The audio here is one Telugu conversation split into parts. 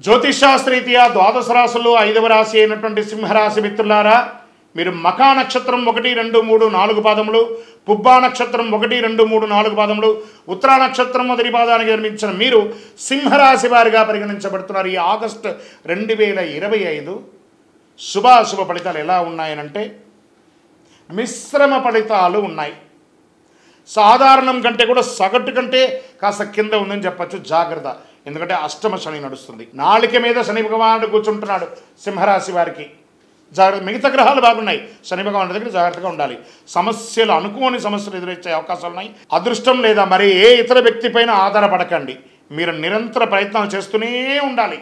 జ్యోతిషాస్త్రీత్యా ద్వాదశ రాశుల్లో 5వ రాశి అయినటువంటి సింహరాశి మిత్రులారా, మీరు మకా నక్షత్రం 1, 2, 3, 4 పాదములు, పుబ్బా నక్షత్రం 1, 2, 3, 4 పాదములు, ఉత్తరా నక్షత్రం మొదటి పాదానికి జన్మించిన మీరు సింహరాశి వారిగా పరిగణించబడుతున్నారు. ఈ ఆగస్టు 2025 శుభాశుభ ఫలితాలు ఎలా ఉన్నాయనంటే మిశ్రమ ఫలితాలు ఉన్నాయి. సాధారణం కంటే కూడా సగటు కంటే కాస్త కింద ఉందని చెప్పచ్చు. జాగ్రత్త, ఎందుకంటే అష్టమ శని నడుస్తుంది. నాళిక మీద శని భగవానుడు కూర్చుంటున్నాడు సింహరాశి వారికి. జాగ్రత్త, మిగతా గ్రహాలు బాగున్నాయి, శని భగవానుడి దగ్గర జాగ్రత్తగా ఉండాలి. సమస్యలు, అనుకోని సమస్యలు ఎదురొచ్చే అవకాశాలు ఉన్నాయి. అదృష్టం లేదా మరి ఏ ఇతర వ్యక్తి పైన ఆధారపడకండి. మీరు నిరంతర ప్రయత్నాలు చేస్తూనే ఉండాలి.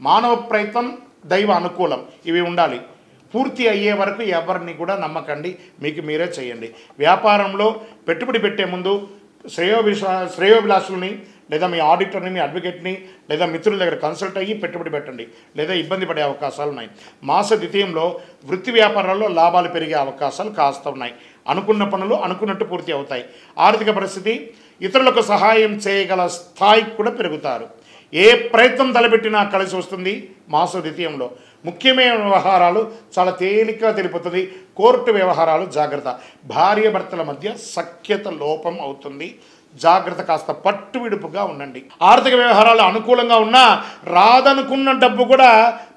మానవ ప్రయత్నం, దైవ అనుకూలం, ఇవి ఉండాలి. పూర్తి అయ్యే వరకు ఎవరిని కూడా నమ్మకండి, మీకు మీరే చేయండి. వ్యాపారంలో పెట్టుబడి పెట్టే ముందు శ్రేయోభిలాషుల్ని లేదా మీ ఆడిటర్ని, మీ అడ్వకేట్ని లేదా మిత్రుల దగ్గర కన్సల్ట్ అయ్యి పెట్టుబడి పెట్టండి, లేదా ఇబ్బంది పడే అవకాశాలు ఉన్నాయి. మాస ద్వితీయంలో వృత్తి వ్యాపారాల్లో లాభాలు పెరిగే అవకాశాలు కాస్త ఉన్నాయి. అనుకున్న పనులు అనుకున్నట్టు పూర్తి అవుతాయి. ఆర్థిక పరిస్థితి, ఇతరులకు సహాయం చేయగల స్థాయికి కూడా పెరుగుతారు. ఏ ప్రయత్నం తలపెట్టినా కలిసి వస్తుంది. మాస ద్వితీయంలో ముఖ్యమైన వ్యవహారాలు చాలా తేలికగా తెలిపోతుంది. కోర్టు వ్యవహారాలు జాగ్రత్త. భార్య భర్తల మధ్య సఖ్యత లోపం అవుతుంది. జాగ్రత్త, కాస్త పట్టు విడుపుగా ఉండండి. ఆర్థిక వ్యవహారాలు అనుకూలంగా ఉన్నా రాదనుకున్న డబ్బు కూడా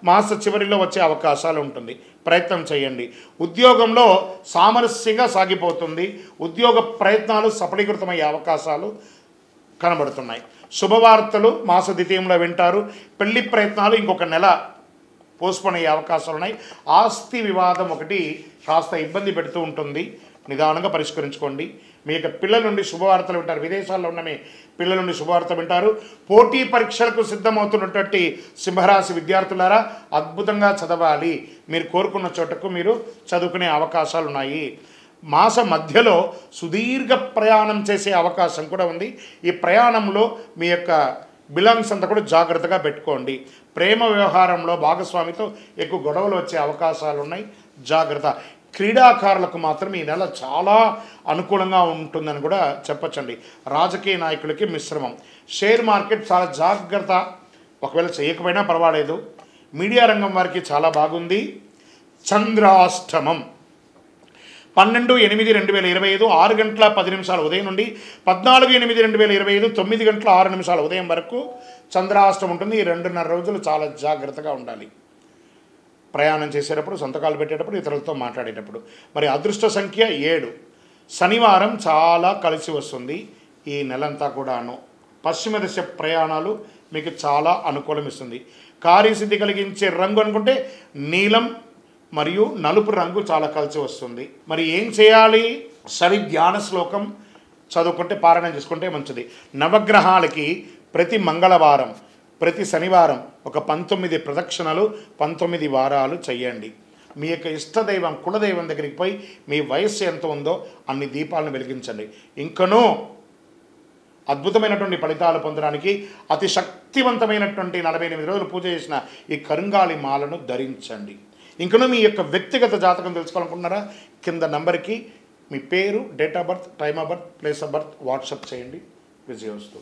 మాస చివరిలో వచ్చే అవకాశాలు ఉంటుంది. ప్రయత్నం చేయండి. ఉద్యోగంలో సామరస్యంగా సాగిపోతుంది. ఉద్యోగ ప్రయత్నాలు సఫలీకృతమయ్యే అవకాశాలు కనబడుతున్నాయి. శుభవార్తలు మాస ద్వితీయంలో వింటారు. పెళ్లి ప్రయత్నాలు ఇంకొక నెల పోస్ట్పోన్ అయ్యే అవకాశాలు ఉన్నాయి. ఆస్తి వివాదం ఒకటి కాస్త ఇబ్బంది పెడుతూ ఉంటుంది. నిదానంగా పరిష్కరించుకోండి. మీ యొక్క పిల్లల నుండి శుభవార్తలు వింటారు. విదేశాల్లో ఉన్న మీ పిల్లల నుండి శుభవార్త వింటారు. పోటీ పరీక్షలకు సిద్ధమవుతున్నటువంటి సింహరాశి విద్యార్థులారా, అద్భుతంగా చదవాలి. మీరు కోరుకున్న చోటకు మీరు చదువుకునే అవకాశాలు ఉన్నాయి. మాస మధ్యలో సుదీర్ఘ ప్రయాణం చేసే అవకాశం కూడా ఉంది. ఈ ప్రయాణంలో మీ యొక్క బిలాంగ్స్ అంతా కూడా జాగ్రత్తగా పెట్టుకోండి. ప్రేమ వ్యవహారంలో భాగస్వామితో ఎక్కువ గొడవలు వచ్చే అవకాశాలు ఉన్నాయి. జాగ్రత్త. క్రీడాకారులకు మాత్రం ఈ నెల చాలా అనుకూలంగా ఉంటుందని కూడా చెప్పచ్చండి. రాజకీయ నాయకులకి మిశ్రమం. షేర్ మార్కెట్ చాలా జాగ్రత్త, ఒకవేళ చేయకపోయినా పర్వాలేదు. మీడియా రంగం వారికి చాలా బాగుంది. చంద్రాష్టమం 12/8/2025 6 గంటల 10 నిమిషాల ఉదయం నుండి 14/8/2025 9 గంటల 6 నిమిషాల ఉదయం వరకు చంద్రాష్టమం ఉంటుంది. ఈ 2.5 రోజులు చాలా జాగ్రత్తగా ఉండాలి. ప్రయాణం చేసేటప్పుడు, సంతకాలు పెట్టేటప్పుడు, ఇతరులతో మాట్లాడేటప్పుడు. మరి అదృష్ట సంఖ్య 7. శనివారం చాలా కలిసి వస్తుంది. ఈ నెలంతా కూడాను పశ్చిమ దిశ ప్రయాణాలు మీకు చాలా అనుకూలం ఇస్తుంది. కార్యసిద్ధి కలిగించే రంగు అనుకుంటే నీలం మరియు నలుపు రంగు చాలా కలిసి వస్తుంది. మరి ఏం చేయాలి? శని ధ్యాన శ్లోకం చదువుకుంటే, పారాయణం చేసుకుంటే మంచిది. నవగ్రహాలకి ప్రతి మంగళవారం, ప్రతి శనివారం ఒక 19 ప్రదక్షిణలు 19 వారాలు చేయండి. మీ యొక్క ఇష్టదైవం, కులదైవం దగ్గరికి పోయి మీ వయస్సు ఎంత ఉందో అన్ని దీపాలను వెలిగించండి. ఇంకనూ అద్భుతమైనటువంటి ఫలితాలు పొందడానికి అతి శక్తివంతమైనటువంటి 48 రోజులు పూజ చేసిన ఈ కరుంగాలి మాలను ధరించండి. ఇంకనూ మీ యొక్క వ్యక్తిగత జాతకం తెలుసుకోవాలనుకుంటున్నారా? కింద నంబర్కి మీ పేరు, date of birth, time of birth, place of birth WhatsApp చేయండి. విజయోస్తు.